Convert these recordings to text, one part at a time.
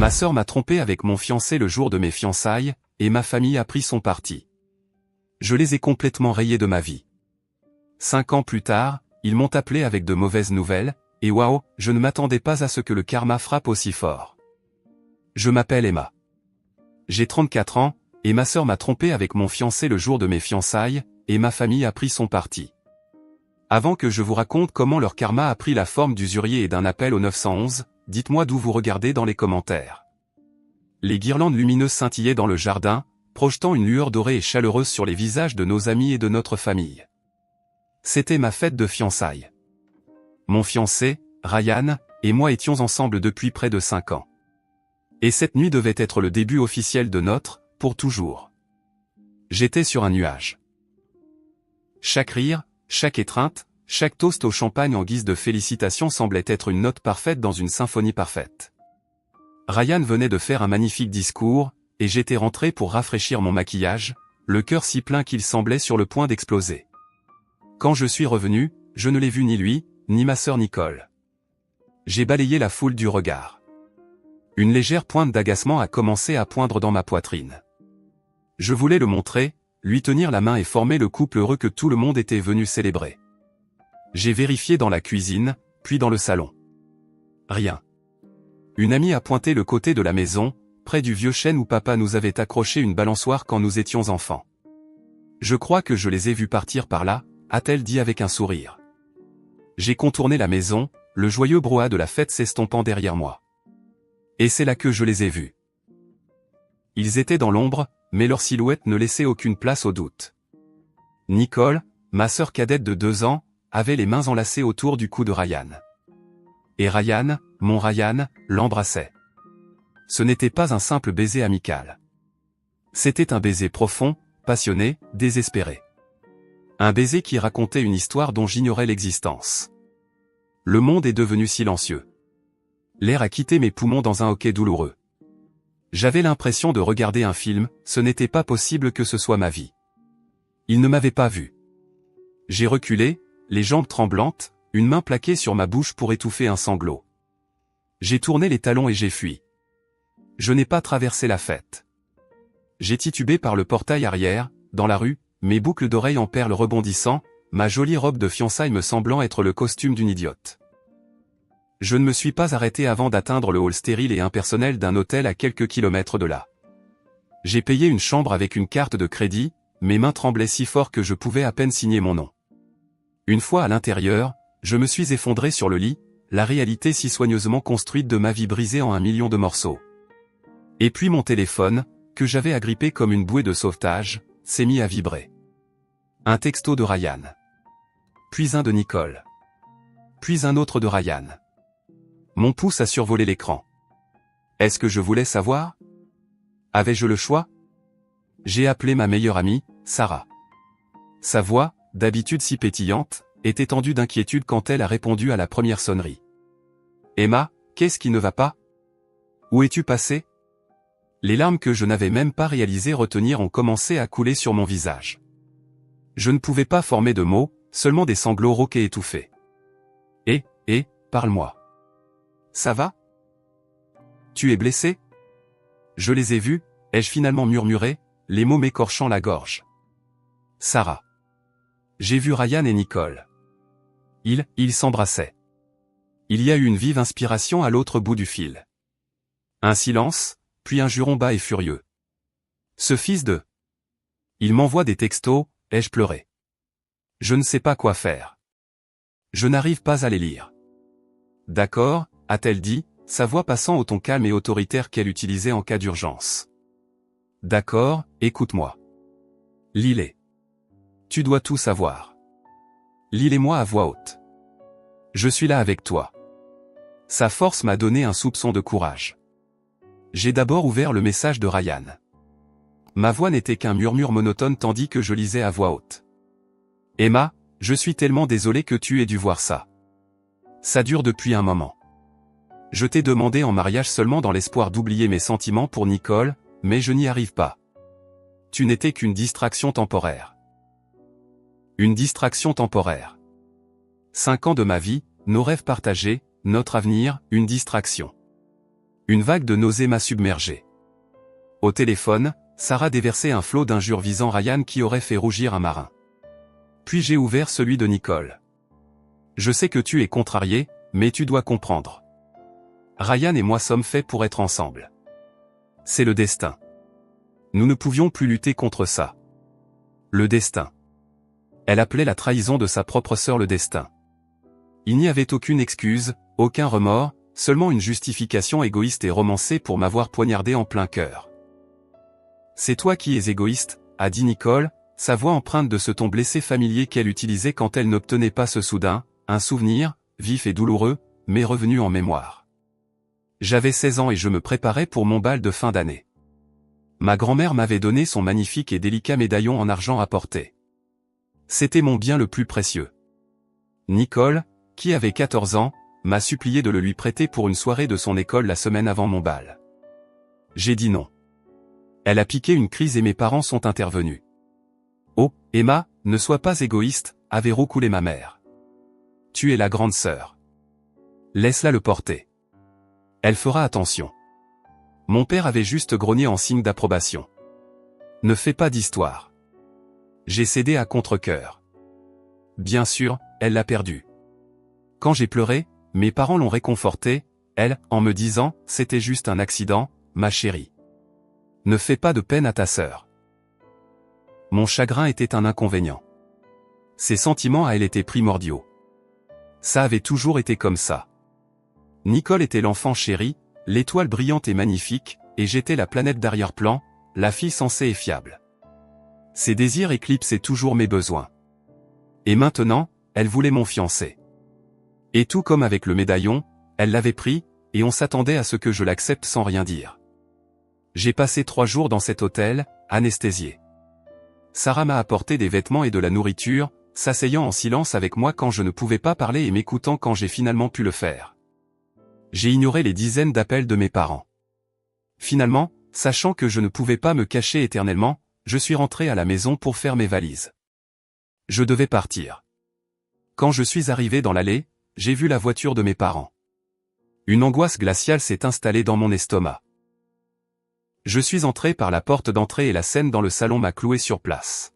Ma sœur m'a trompé avec mon fiancé le jour de mes fiançailles, et ma famille a pris son parti. Je les ai complètement rayés de ma vie. 5 ans plus tard, ils m'ont appelé avec de mauvaises nouvelles, et waouh, je ne m'attendais pas à ce que le karma frappe aussi fort. Je m'appelle Emma. J'ai 34 ans, et ma sœur m'a trompé avec mon fiancé le jour de mes fiançailles, et ma famille a pris son parti. Avant que je vous raconte comment leur karma a pris la forme d'usurier et d'un appel au 911, dites-moi d'où vous regardez dans les commentaires. Les guirlandes lumineuses scintillaient dans le jardin, projetant une lueur dorée et chaleureuse sur les visages de nos amis et de notre famille. C'était ma fête de fiançailles. Mon fiancé, Ryan, et moi étions ensemble depuis près de 5 ans. Et cette nuit devait être le début officiel de notre, pour toujours. J'étais sur un nuage. Chaque rire, chaque étreinte, chaque toast au champagne en guise de félicitations semblait être une note parfaite dans une symphonie parfaite. Ryan venait de faire un magnifique discours, et j'étais rentré pour rafraîchir mon maquillage, le cœur si plein qu'il semblait sur le point d'exploser. Quand je suis revenu, je ne l'ai vu ni lui, ni ma sœur Nicole. J'ai balayé la foule du regard. Une légère pointe d'agacement a commencé à poindre dans ma poitrine. Je voulais le montrer, lui tenir la main et former le couple heureux que tout le monde était venu célébrer. J'ai vérifié dans la cuisine, puis dans le salon. Rien. Une amie a pointé le côté de la maison, près du vieux chêne où papa nous avait accroché une balançoire quand nous étions enfants. Je crois que je les ai vus partir par là, a-t-elle dit avec un sourire. J'ai contourné la maison, le joyeux brouhaha de la fête s'estompant derrière moi. Et c'est là que je les ai vus. Ils étaient dans l'ombre, mais leur silhouette ne laissait aucune place au doute. Nicole, ma sœur cadette de 2 ans, avait les mains enlacées autour du cou de Ryan. Et Ryan, mon Ryan, l'embrassait. Ce n'était pas un simple baiser amical. C'était un baiser profond, passionné, désespéré. Un baiser qui racontait une histoire dont j'ignorais l'existence. Le monde est devenu silencieux. L'air a quitté mes poumons dans un hoquet douloureux. J'avais l'impression de regarder un film, ce n'était pas possible que ce soit ma vie. Il ne m'avait pas vu. J'ai reculé, les jambes tremblantes, une main plaquée sur ma bouche pour étouffer un sanglot. J'ai tourné les talons et j'ai fui. Je n'ai pas traversé la fête. J'ai titubé par le portail arrière, dans la rue, mes boucles d'oreilles en perles rebondissant, ma jolie robe de fiançailles me semblant être le costume d'une idiote. Je ne me suis pas arrêté avant d'atteindre le hall stérile et impersonnel d'un hôtel à quelques kilomètres de là. J'ai payé une chambre avec une carte de crédit, mes mains tremblaient si fort que je pouvais à peine signer mon nom. Une fois à l'intérieur, je me suis effondré sur le lit, la réalité si soigneusement construite de ma vie brisée en 1 million de morceaux. Et puis mon téléphone, que j'avais agrippé comme une bouée de sauvetage, s'est mis à vibrer. Un texto de Ryan. Puis un de Nicole. Puis un autre de Ryan. Mon pouce a survolé l'écran. Est-ce que je voulais savoir? Avais-je le choix? J'ai appelé ma meilleure amie, Sarah. Sa voix, d'habitude si pétillante, était tendue d'inquiétude quand elle a répondu à la première sonnerie. Emma, qu'est-ce qui ne va pas? Où es-tu passé? Les larmes que je n'avais même pas réalisé retenir ont commencé à couler sur mon visage. Je ne pouvais pas former de mots, seulement des sanglots rauques et étouffés. Parle-moi. Ça va? Tu es blessé? Je les ai vus, ai-je finalement murmuré, les mots m'écorchant la gorge. Sarah. J'ai vu Ryan et Nicole. Ils s'embrassaient. Il y a eu une vive inspiration à l'autre bout du fil. Un silence, puis un juron bas et furieux. Ce fils de... Il m'envoie des textos, ai-je pleuré. Je ne sais pas quoi faire. Je n'arrive pas à les lire. D'accord, a-t-elle dit, sa voix passant au ton calme et autoritaire qu'elle utilisait en cas d'urgence. D'accord, écoute-moi. Lis-les. Tu dois tout savoir. Lis-les-moi à voix haute. Je suis là avec toi. Sa force m'a donné un soupçon de courage. J'ai d'abord ouvert le message de Ryan. Ma voix n'était qu'un murmure monotone tandis que je lisais à voix haute. Emma, je suis tellement désolé que tu aies dû voir ça. Ça dure depuis un moment. Je t'ai demandé en mariage seulement dans l'espoir d'oublier mes sentiments pour Nicole, mais je n'y arrive pas. Tu n'étais qu'une distraction temporaire. Une distraction temporaire. 5 ans de ma vie, nos rêves partagés, notre avenir, une distraction. Une vague de nausées m'a submergé. Au téléphone, Sarah déversait un flot d'injures visant Ryan qui aurait fait rougir un marin. Puis j'ai ouvert celui de Nicole. Je sais que tu es contrarié, mais tu dois comprendre. Ryan et moi sommes faits pour être ensemble. C'est le destin. Nous ne pouvions plus lutter contre ça. Le destin. Elle appelait la trahison de sa propre sœur le destin. Il n'y avait aucune excuse, aucun remords, seulement une justification égoïste et romancée pour m'avoir poignardé en plein cœur. C'est toi qui es égoïste, a dit Nicole, sa voix empreinte de ce ton blessé familier qu'elle utilisait quand elle n'obtenait pas ce soudain, un souvenir, vif et douloureux, mais revenu en mémoire. J'avais 16 ans et je me préparais pour mon bal de fin d'année. Ma grand-mère m'avait donné son magnifique et délicat médaillon en argent à porter. C'était mon bien le plus précieux. Nicole, qui avait 14 ans, m'a supplié de le lui prêter pour une soirée de son école la semaine avant mon bal. J'ai dit non. Elle a piqué une crise et mes parents sont intervenus. Oh, Emma, ne sois pas égoïste, avait roucoulé ma mère. Tu es la grande sœur. Laisse-la le porter. Elle fera attention. Mon père avait juste grogné en signe d'approbation. Ne fais pas d'histoire. J'ai cédé à contre-cœur. Bien sûr, elle l'a perdu. Quand j'ai pleuré, mes parents l'ont réconfortée, elle, en me disant, c'était juste un accident, ma chérie. Ne fais pas de peine à ta sœur. Mon chagrin était un inconvénient. Ses sentiments à elle étaient primordiaux. Ça avait toujours été comme ça. Nicole était l'enfant chéri, l'étoile brillante et magnifique, et j'étais la planète d'arrière-plan, la fille sensée et fiable. Ses désirs éclipsaient toujours mes besoins. Et maintenant, elle voulait mon fiancé. Et tout comme avec le médaillon, elle l'avait pris, et on s'attendait à ce que je l'accepte sans rien dire. J'ai passé 3 jours dans cet hôtel, anesthésié. Sarah m'a apporté des vêtements et de la nourriture, s'asseyant en silence avec moi quand je ne pouvais pas parler et m'écoutant quand j'ai finalement pu le faire. J'ai ignoré les dizaines d'appels de mes parents. Finalement, sachant que je ne pouvais pas me cacher éternellement, je suis rentré à la maison pour faire mes valises. Je devais partir. Quand je suis arrivé dans l'allée, j'ai vu la voiture de mes parents. Une angoisse glaciale s'est installée dans mon estomac. Je suis entré par la porte d'entrée et la scène dans le salon m'a cloué sur place.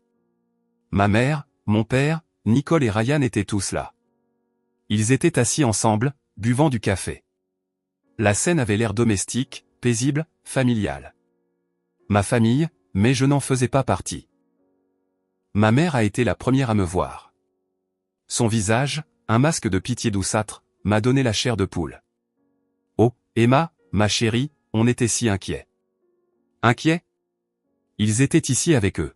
Ma mère, mon père, Nicole et Ryan étaient tous là. Ils étaient assis ensemble, buvant du café. La scène avait l'air domestique, paisible, familiale. Ma famille, mais je n'en faisais pas partie. Ma mère a été la première à me voir. Son visage, un masque de pitié douceâtre, m'a donné la chair de poule. Oh, Emma, ma chérie, on était si inquiets. Inquiets? Ils étaient ici avec eux.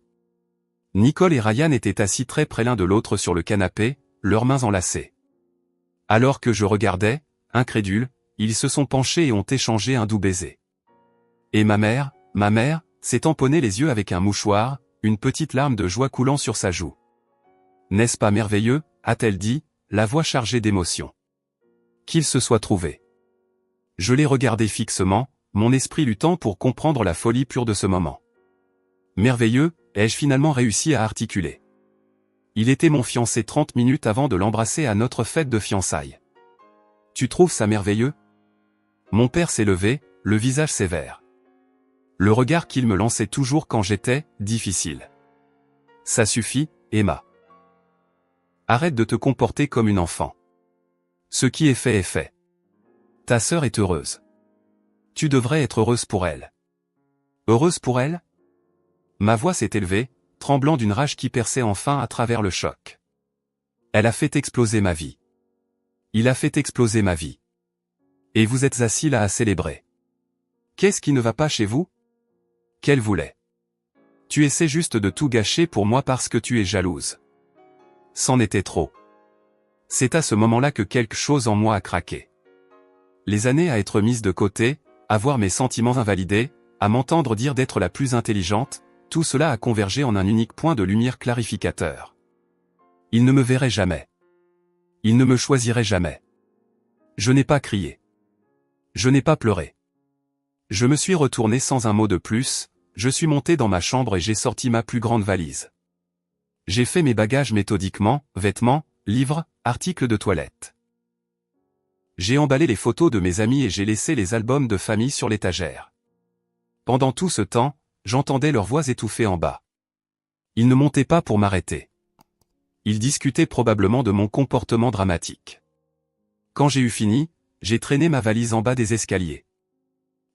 Nicole et Ryan étaient assis très près l'un de l'autre sur le canapé, leurs mains enlacées. Alors que je regardais, incrédule, ils se sont penchés et ont échangé un doux baiser. Et ma mère, s'est tamponnée les yeux avec un mouchoir, une petite larme de joie coulant sur sa joue. N'est-ce pas merveilleux, a-t-elle dit, la voix chargée d'émotion. Qu'ils se soient trouvés. Je l'ai regardé fixement, mon esprit luttant pour comprendre la folie pure de ce moment. Merveilleux, ai-je finalement réussi à articuler. Il était mon fiancé 30 minutes avant de l'embrasser à notre fête de fiançailles. Tu trouves ça merveilleux? Mon père s'est levé, le visage sévère. Le regard qu'il me lançait toujours quand j'étais difficile. Ça suffit, Emma. Arrête de te comporter comme une enfant. Ce qui est fait est fait. Ta sœur est heureuse. Tu devrais être heureuse pour elle. Heureuse pour elle? Ma voix s'est élevée, tremblant d'une rage qui perçait enfin à travers le choc. Elle a fait exploser ma vie. Il a fait exploser ma vie. Et vous êtes assis là à célébrer. Qu'est-ce qui ne va pas chez vous? Qu'elle voulait. Tu essaies juste de tout gâcher pour moi parce que tu es jalouse. C'en était trop. C'est à ce moment-là que quelque chose en moi a craqué. Les années à être mises de côté, à voir mes sentiments invalidés, à m'entendre dire d'être la plus intelligente, tout cela a convergé en un unique point de lumière clarificateur. Il ne me verrait jamais. Il ne me choisirait jamais. Je n'ai pas crié. Je n'ai pas pleuré. Je me suis retourné sans un mot de plus, je suis monté dans ma chambre et j'ai sorti ma plus grande valise. J'ai fait mes bagages méthodiquement, vêtements, livres, articles de toilette. J'ai emballé les photos de mes amis et j'ai laissé les albums de famille sur l'étagère. Pendant tout ce temps, j'entendais leurs voix étouffées en bas. Ils ne montaient pas pour m'arrêter. Ils discutaient probablement de mon comportement dramatique. Quand j'ai eu fini, j'ai traîné ma valise en bas des escaliers.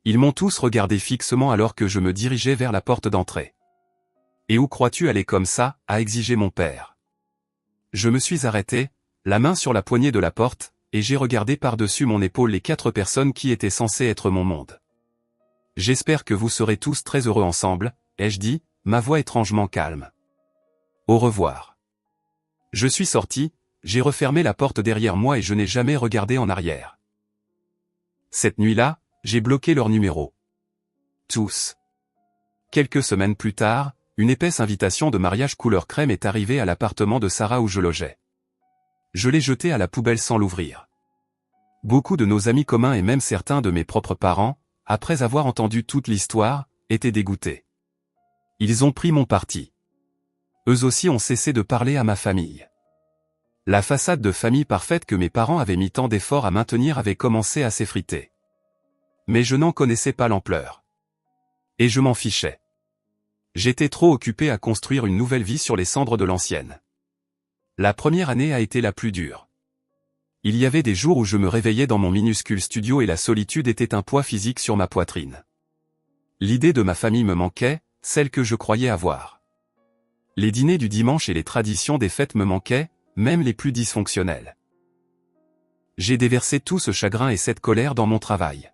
Ils m'ont tous regardé fixement alors que je me dirigeais vers la porte d'entrée. « Et où crois-tu aller comme ça ?» a exigé mon père. Je me suis arrêté, la main sur la poignée de la porte, et j'ai regardé par-dessus mon épaule les 4 personnes qui étaient censées être mon monde. « J'espère que vous serez tous très heureux ensemble », ai-je dit, ma voix étrangement calme. « Au revoir. » Je suis sorti, j'ai refermé la porte derrière moi et je n'ai jamais regardé en arrière. Cette nuit-là, j'ai bloqué leur numéro. Tous. Quelques semaines plus tard, une épaisse invitation de mariage couleur crème est arrivée à l'appartement de Sarah où je logeais. Je l'ai jetée à la poubelle sans l'ouvrir. Beaucoup de nos amis communs et même certains de mes propres parents, après avoir entendu toute l'histoire, étaient dégoûtés. Ils ont pris mon parti. Eux aussi ont cessé de parler à ma famille. La façade de famille parfaite que mes parents avaient mis tant d'efforts à maintenir avait commencé à s'effriter. Mais je n'en connaissais pas l'ampleur. Et je m'en fichais. J'étais trop occupé à construire une nouvelle vie sur les cendres de l'ancienne. La première année a été la plus dure. Il y avait des jours où je me réveillais dans mon minuscule studio et la solitude était un poids physique sur ma poitrine. L'idée de ma famille me manquait, celle que je croyais avoir. Les dîners du dimanche et les traditions des fêtes me manquaient, même les plus dysfonctionnelles. J'ai déversé tout ce chagrin et cette colère dans mon travail.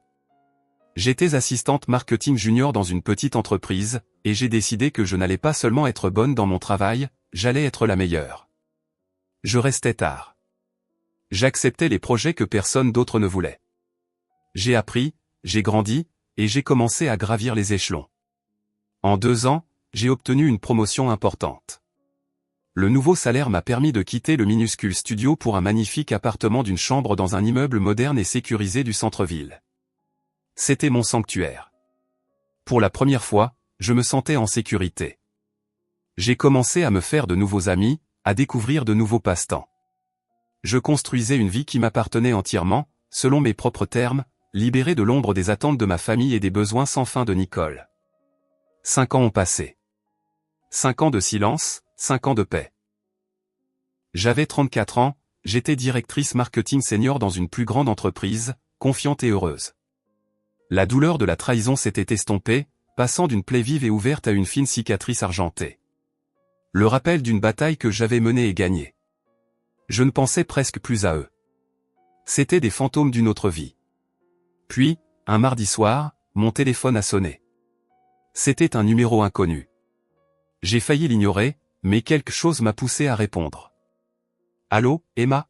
J'étais assistante marketing junior dans une petite entreprise, et j'ai décidé que je n'allais pas seulement être bonne dans mon travail, j'allais être la meilleure. Je restais tard. J'acceptais les projets que personne d'autre ne voulait. J'ai appris, j'ai grandi, et j'ai commencé à gravir les échelons. En 2 ans, j'ai obtenu une promotion importante. Le nouveau salaire m'a permis de quitter le minuscule studio pour un magnifique appartement d'une chambre dans un immeuble moderne et sécurisé du centre-ville. C'était mon sanctuaire. Pour la première fois, je me sentais en sécurité. J'ai commencé à me faire de nouveaux amis, à découvrir de nouveaux passe-temps. Je construisais une vie qui m'appartenait entièrement, selon mes propres termes, libéré de l'ombre des attentes de ma famille et des besoins sans fin de Nicole. 5 ans ont passé. 5 ans de silence, 5 ans de paix. J'avais 34 ans, j'étais directrice marketing senior dans une plus grande entreprise, confiante et heureuse. La douleur de la trahison s'était estompée, passant d'une plaie vive et ouverte à une fine cicatrice argentée. Le rappel d'une bataille que j'avais menée et gagnée. Je ne pensais presque plus à eux. C'étaient des fantômes d'une autre vie. Puis, un mardi soir, mon téléphone a sonné. C'était un numéro inconnu. J'ai failli l'ignorer, mais quelque chose m'a poussé à répondre. « Allô, Emma ?»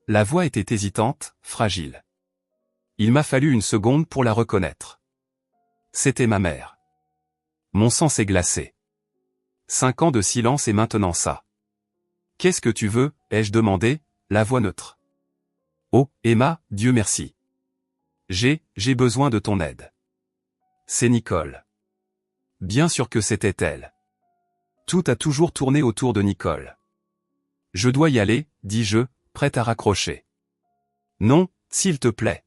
La voix était hésitante, fragile. Il m'a fallu une seconde pour la reconnaître. C'était ma mère. Mon sang s'est glacé. 5 ans de silence et maintenant ça. « Qu'est-ce que tu veux ?» ai-je demandé, la voix neutre. « Oh, Emma, Dieu merci. J'ai besoin de ton aide. » C'est Nicole. Bien sûr que c'était elle. Tout a toujours tourné autour de Nicole. « Je dois y aller, » dis-je, prête à raccrocher. « Non, s'il te plaît. »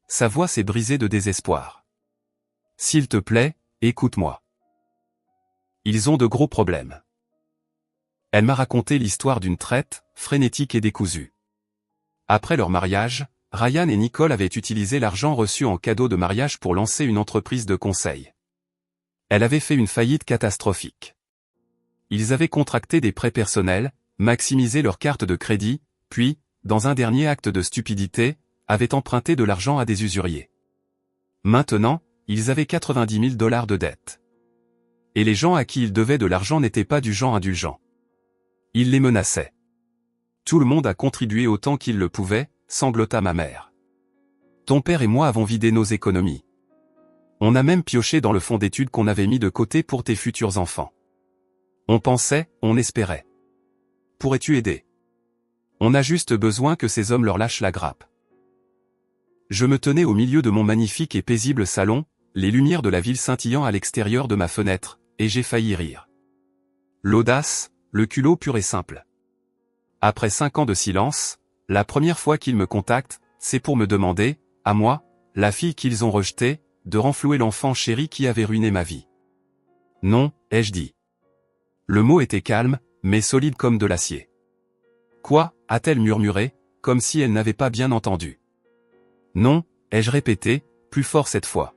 Sa voix s'est brisée de désespoir. « S'il te plaît, écoute-moi. Ils ont de gros problèmes. » Elle m'a raconté l'histoire d'une traite, frénétique et décousue. Après leur mariage, Ryan et Nicole avaient utilisé l'argent reçu en cadeau de mariage pour lancer une entreprise de conseil. Elle avait fait une faillite catastrophique. Ils avaient contracté des prêts personnels, maximisé leur carte de crédit, puis, dans un dernier acte de stupidité, avaient emprunté de l'argent à des usuriers. Maintenant, ils avaient 90 000 $ de dettes. Et les gens à qui ils devaient de l'argent n'étaient pas du genre indulgent. Ils les menaçaient. Tout le monde a contribué autant qu'il le pouvait, sanglota ma mère. Ton père et moi avons vidé nos économies. On a même pioché dans le fonds d'études qu'on avait mis de côté pour tes futurs enfants. On pensait, on espérait. Pourrais-tu aider? On a juste besoin que ces hommes leur lâchent la grappe. Je me tenais au milieu de mon magnifique et paisible salon, les lumières de la ville scintillant à l'extérieur de ma fenêtre, et j'ai failli rire. L'audace, le culot pur et simple. Après 5 ans de silence, la première fois qu'ils me contactent, c'est pour me demander, à moi, la fille qu'ils ont rejetée, de renflouer l'enfant chéri qui avait ruiné ma vie. Non, ai-je dit. Le mot était calme, mais solide comme de l'acier. Quoi, a-t-elle murmuré, comme si elle n'avait pas bien entendu. Non, ai-je répété, plus fort cette fois.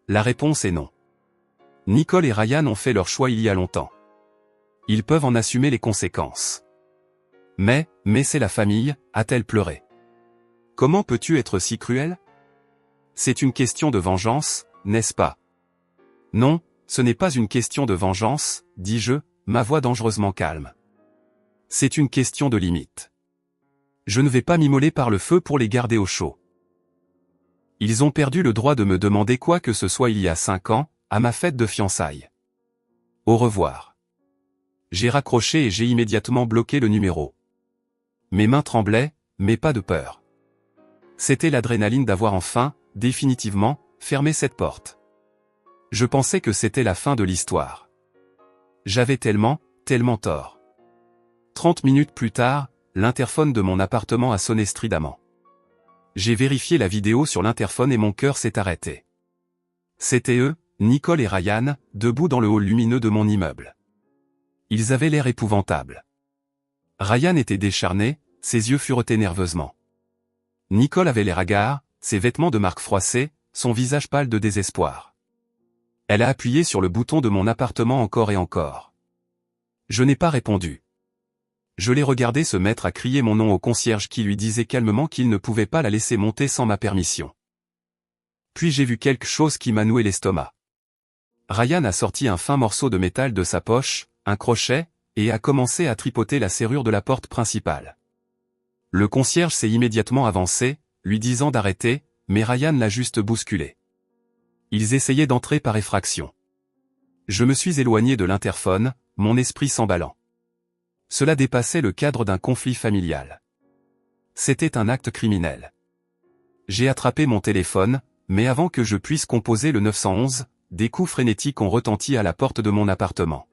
La réponse est non. Nicole et Ryan ont fait leur choix il y a longtemps. Ils peuvent en assumer les conséquences. Mais c'est la famille, a-t-elle pleuré. Comment peux-tu être si cruel? C'est une question de vengeance, n'est-ce pas? Non, ce n'est pas une question de vengeance, dis-je, ma voix dangereusement calme. C'est une question de limite. Je ne vais pas m'immoler par le feu pour les garder au chaud. Ils ont perdu le droit de me demander quoi que ce soit il y a 5 ans, à ma fête de fiançailles. Au revoir. J'ai raccroché et j'ai immédiatement bloqué le numéro. Mes mains tremblaient, mais pas de peur. C'était l'adrénaline d'avoir enfin, définitivement, fermé cette porte. Je pensais que c'était la fin de l'histoire. J'avais tellement tort. 30 minutes plus tard, l'interphone de mon appartement a sonné stridemment. J'ai vérifié la vidéo sur l'interphone et mon cœur s'est arrêté. C'étaient eux, Nicole et Ryan, debout dans le hall lumineux de mon immeuble. Ils avaient l'air épouvantables. Ryan était décharné, ses yeux furetaient nerveusement. Nicole avait l'air hagard, ses vêtements de marque froissés, son visage pâle de désespoir. Elle a appuyé sur le bouton de mon appartement encore et encore. Je n'ai pas répondu. Je l'ai regardé se mettre à crier mon nom au concierge qui lui disait calmement qu'il ne pouvait pas la laisser monter sans ma permission. Puis j'ai vu quelque chose qui m'a noué l'estomac. Ryan a sorti un fin morceau de métal de sa poche, un crochet, et a commencé à tripoter la serrure de la porte principale. Le concierge s'est immédiatement avancé, lui disant d'arrêter, mais Ryan l'a juste bousculé. Ils essayaient d'entrer par effraction. Je me suis éloigné de l'interphone, mon esprit s'emballant. Cela dépassait le cadre d'un conflit familial. C'était un acte criminel. J'ai attrapé mon téléphone, mais avant que je puisse composer le 911, des coups frénétiques ont retenti à la porte de mon appartement.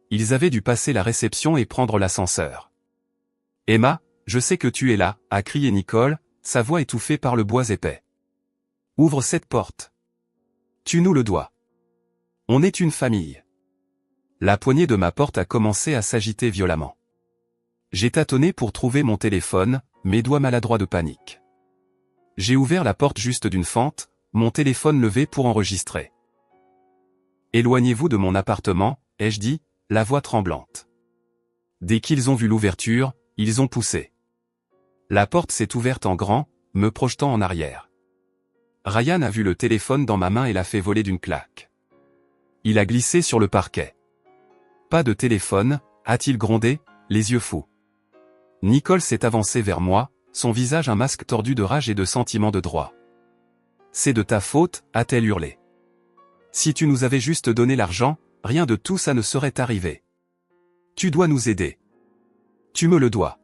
Ils avaient dû passer la réception et prendre l'ascenseur. « Emma, je sais que tu es là », a crié Nicole, sa voix étouffée par le bois épais. « Ouvre cette porte. Tu nous le dois. On est une famille. » La poignée de ma porte a commencé à s'agiter violemment. J'ai tâtonné pour trouver mon téléphone, mes doigts maladroits de panique. J'ai ouvert la porte juste d'une fente, mon téléphone levé pour enregistrer. « Éloignez-vous de mon appartement », ai-je dit, la voix tremblante. Dès qu'ils ont vu l'ouverture, ils ont poussé. La porte s'est ouverte en grand, me projetant en arrière. Ryan a vu le téléphone dans ma main et l'a fait voler d'une claque. Il a glissé sur le parquet. « Pas de téléphone », a-t-il grondé, les yeux fous. Nicole s'est avancée vers moi, son visage un masque tordu de rage et de sentiment de droit. « C'est de ta faute », a-t-elle hurlé. « Si tu nous avais juste donné l'argent, rien de tout ça ne serait arrivé. Tu dois nous aider. Tu me le dois. »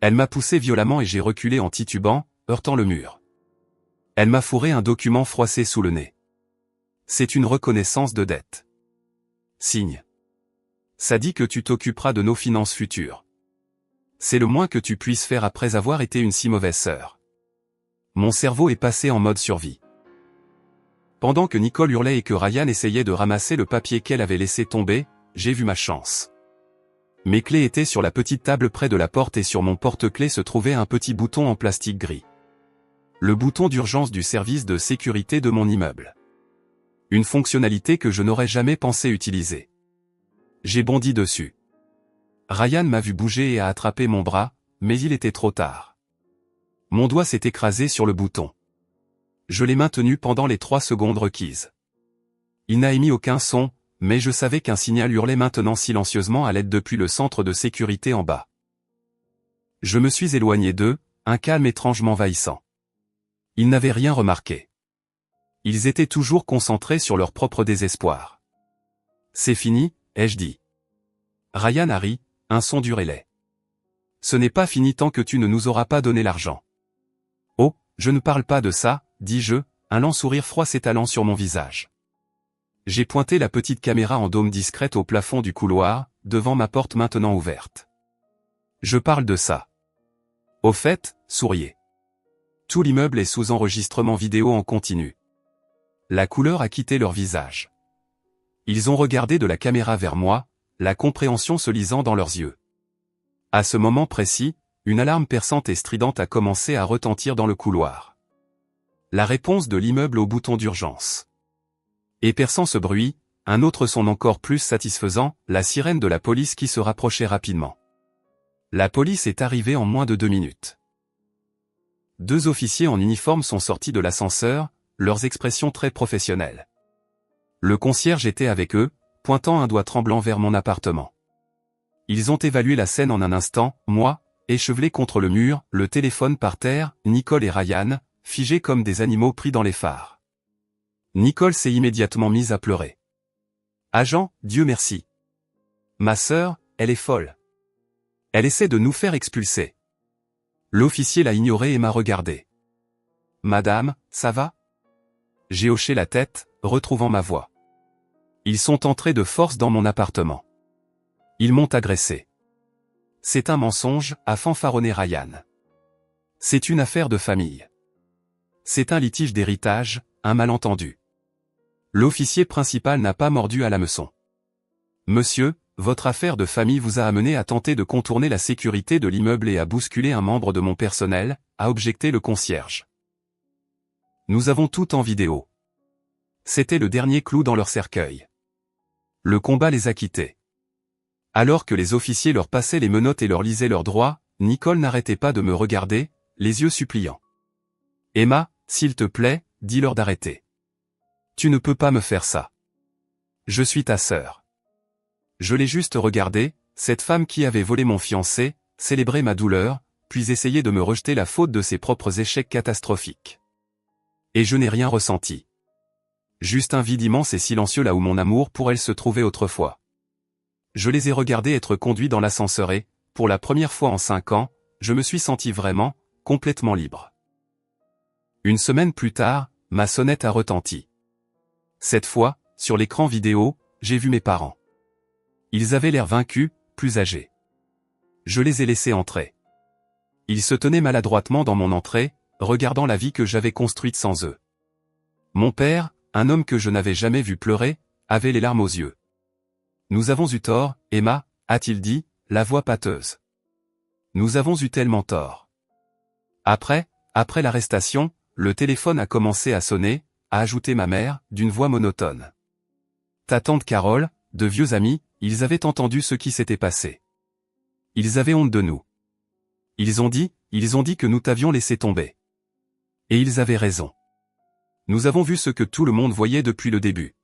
Elle m'a poussé violemment et j'ai reculé en titubant, heurtant le mur. Elle m'a fourré un document froissé sous le nez. C'est une reconnaissance de dette. Signe. Ça dit que tu t'occuperas de nos finances futures. C'est le moins que tu puisses faire après avoir été une si mauvaise sœur. Mon cerveau est passé en mode survie. Pendant que Nicole hurlait et que Ryan essayait de ramasser le papier qu'elle avait laissé tomber, j'ai vu ma chance. Mes clés étaient sur la petite table près de la porte et sur mon porte-clés se trouvait un petit bouton en plastique gris. Le bouton d'urgence du service de sécurité de mon immeuble. Une fonctionnalité que je n'aurais jamais pensé utiliser. J'ai bondi dessus. Ryan m'a vu bouger et a attrapé mon bras, mais il était trop tard. Mon doigt s'est écrasé sur le bouton. Je l'ai maintenu pendant les 3 secondes requises. Il n'a émis aucun son, mais je savais qu'un signal hurlait maintenant silencieusement à l'aide depuis le centre de sécurité en bas. Je me suis éloigné d'eux, un calme étrangement envahissant. Ils n'avaient rien remarqué. Ils étaient toujours concentrés sur leur propre désespoir. « C'est fini », ai-je dit. Ryan a ri, un son dur et laid. « Ce n'est pas fini tant que tu ne nous auras pas donné l'argent. »« Oh, je ne parle pas de ça », dis-je, un lent sourire froid s'étalant sur mon visage. J'ai pointé la petite caméra en dôme discrète au plafond du couloir, devant ma porte maintenant ouverte. « Je parle de ça. » Au fait, souriez. Tout l'immeuble est sous enregistrement vidéo en continu. La couleur a quitté leur visage. Ils ont regardé de la caméra vers moi, la compréhension se lisant dans leurs yeux. À ce moment précis, une alarme perçante et stridente a commencé à retentir dans le couloir. La réponse de l'immeuble au bouton d'urgence. Et perçant ce bruit, un autre son encore plus satisfaisant, la sirène de la police qui se rapprochait rapidement. La police est arrivée en moins de 2 minutes. 2 officiers en uniforme sont sortis de l'ascenseur, leurs expressions très professionnelles. Le concierge était avec eux, pointant un doigt tremblant vers mon appartement. Ils ont évalué la scène en un instant, moi, échevelé contre le mur, le téléphone par terre, Nicole et Ryan, figés comme des animaux pris dans les phares. Nicole s'est immédiatement mise à pleurer. Agent, Dieu merci. Ma sœur, elle est folle. Elle essaie de nous faire expulser. L'officier l'a ignorée et m'a regardé. Madame, ça va? J'ai hoché la tête, retrouvant ma voix. Ils sont entrés de force dans mon appartement. Ils m'ont agressé. C'est un mensonge, a fanfaronné Ryan. C'est une affaire de famille. C'est un litige d'héritage, un malentendu. L'officier principal n'a pas mordu à l'hameçon. Monsieur, votre affaire de famille vous a amené à tenter de contourner la sécurité de l'immeuble et à bousculer un membre de mon personnel, a objecté le concierge. Nous avons tout en vidéo. C'était le dernier clou dans leur cercueil. Le combat les a quittés. Alors que les officiers leur passaient les menottes et leur lisaient leurs droits, Nicole n'arrêtait pas de me regarder, les yeux suppliants. Emma, s'il te plaît, dis-leur d'arrêter. Tu ne peux pas me faire ça. Je suis ta sœur. Je l'ai juste regardée, cette femme qui avait volé mon fiancé, célébrer ma douleur, puis essayer de me rejeter la faute de ses propres échecs catastrophiques. Et je n'ai rien ressenti. Juste un vide immense et silencieux là où mon amour pour elle se trouvait autrefois. Je les ai regardés être conduits dans l'ascenseur et, pour la première fois en 5 ans, je me suis senti vraiment, complètement libre. Une semaine plus tard, ma sonnette a retenti. Cette fois, sur l'écran vidéo, j'ai vu mes parents. Ils avaient l'air vaincus, plus âgés. Je les ai laissés entrer. Ils se tenaient maladroitement dans mon entrée, regardant la vie que j'avais construite sans eux. Mon père, un homme que je n'avais jamais vu pleurer, avait les larmes aux yeux. Nous avons eu tort, Emma, a-t-il dit, la voix pâteuse. Nous avons eu tellement tort. Après l'arrestation, le téléphone a commencé à sonner, a ajouté ma mère, d'une voix monotone. Ta tante Carole, de vieux amis, ils avaient entendu ce qui s'était passé. Ils avaient honte de nous. Ils ont dit que nous t'avions laissé tomber. Et ils avaient raison. Nous avons vu ce que tout le monde voyait depuis le début.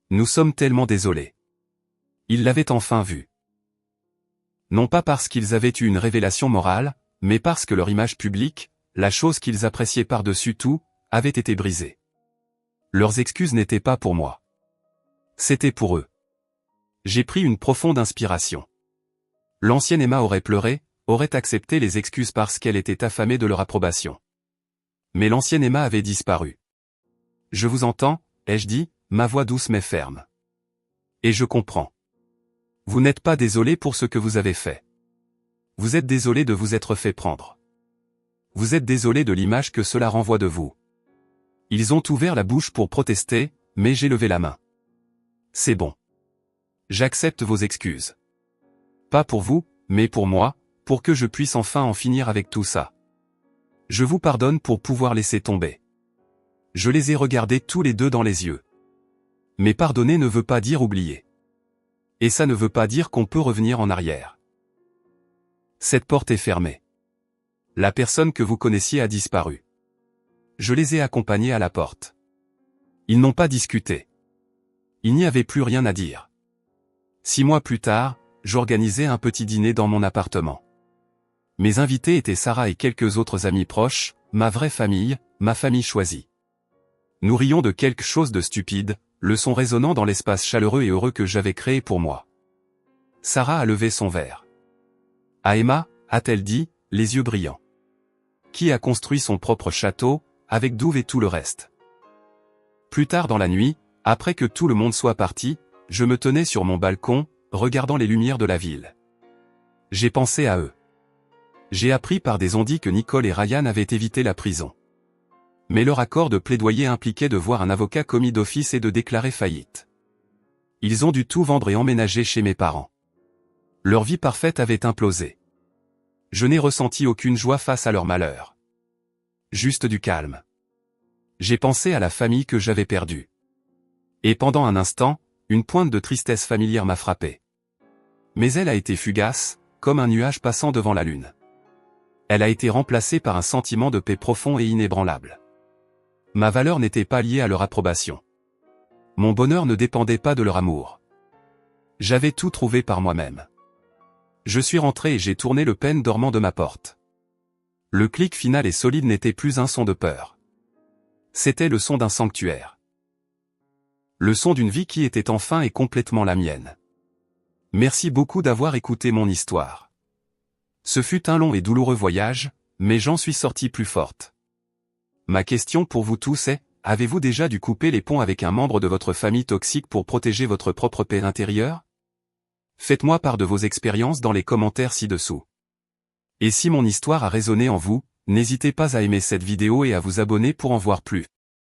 Nous sommes tellement désolés. Ils l'avaient enfin vu. Non pas parce qu'ils avaient eu une révélation morale, mais parce que leur image publique, la chose qu'ils appréciaient par-dessus tout, avait été brisée. Leurs excuses n'étaient pas pour moi. C'était pour eux. J'ai pris une profonde inspiration. L'ancienne Emma aurait pleuré, aurait accepté les excuses parce qu'elle était affamée de leur approbation. Mais l'ancienne Emma avait disparu. Je vous entends, ai-je dit, ma voix douce mais ferme. Et je comprends. Vous n'êtes pas désolé pour ce que vous avez fait. Vous êtes désolé de vous être fait prendre. Vous êtes désolé de l'image que cela renvoie de vous. Ils ont ouvert la bouche pour protester, mais j'ai levé la main. C'est bon. J'accepte vos excuses. Pas pour vous, mais pour moi, pour que je puisse enfin en finir avec tout ça. Je vous pardonne pour pouvoir laisser tomber. Je les ai regardés tous les deux dans les yeux. Mais pardonner ne veut pas dire oublier. Et ça ne veut pas dire qu'on peut revenir en arrière. Cette porte est fermée. La personne que vous connaissiez a disparu. Je les ai accompagnés à la porte. Ils n'ont pas discuté. Il n'y avait plus rien à dire. 6 mois plus tard, j'organisais un petit dîner dans mon appartement. Mes invités étaient Sarah et quelques autres amis proches, ma vraie famille, ma famille choisie. Nous rions de quelque chose de stupide, le son résonnant dans l'espace chaleureux et heureux que j'avais créé pour moi. Sarah a levé son verre. À Emma, a-t-elle dit, les yeux brillants. Qui a construit son propre château, avec douve et tout le reste. Plus tard dans la nuit, après que tout le monde soit parti, je me tenais sur mon balcon, regardant les lumières de la ville. J'ai pensé à eux. J'ai appris par des on-dit que Nicole et Ryan avaient évité la prison. Mais leur accord de plaidoyer impliquait de voir un avocat commis d'office et de déclarer faillite. Ils ont dû tout vendre et emménager chez mes parents. Leur vie parfaite avait implosé. Je n'ai ressenti aucune joie face à leur malheur. Juste du calme. J'ai pensé à la famille que j'avais perdue. Et pendant un instant, une pointe de tristesse familière m'a frappé. Mais elle a été fugace, comme un nuage passant devant la lune. Elle a été remplacée par un sentiment de paix profond et inébranlable. Ma valeur n'était pas liée à leur approbation. Mon bonheur ne dépendait pas de leur amour. J'avais tout trouvé par moi-même. Je suis rentré et j'ai tourné le pêne dormant de ma porte. Le clic final et solide n'était plus un son de peur. C'était le son d'un sanctuaire. Le son d'une vie qui était enfin et complètement la mienne. Merci beaucoup d'avoir écouté mon histoire. Ce fut un long et douloureux voyage, mais j'en suis sorti plus forte. Ma question pour vous tous est, avez-vous déjà dû couper les ponts avec un membre de votre famille toxique pour protéger votre propre paix intérieure? Faites-moi part de vos expériences dans les commentaires ci-dessous. Et si mon histoire a résonné en vous, n'hésitez pas à aimer cette vidéo et à vous abonner pour en voir plus.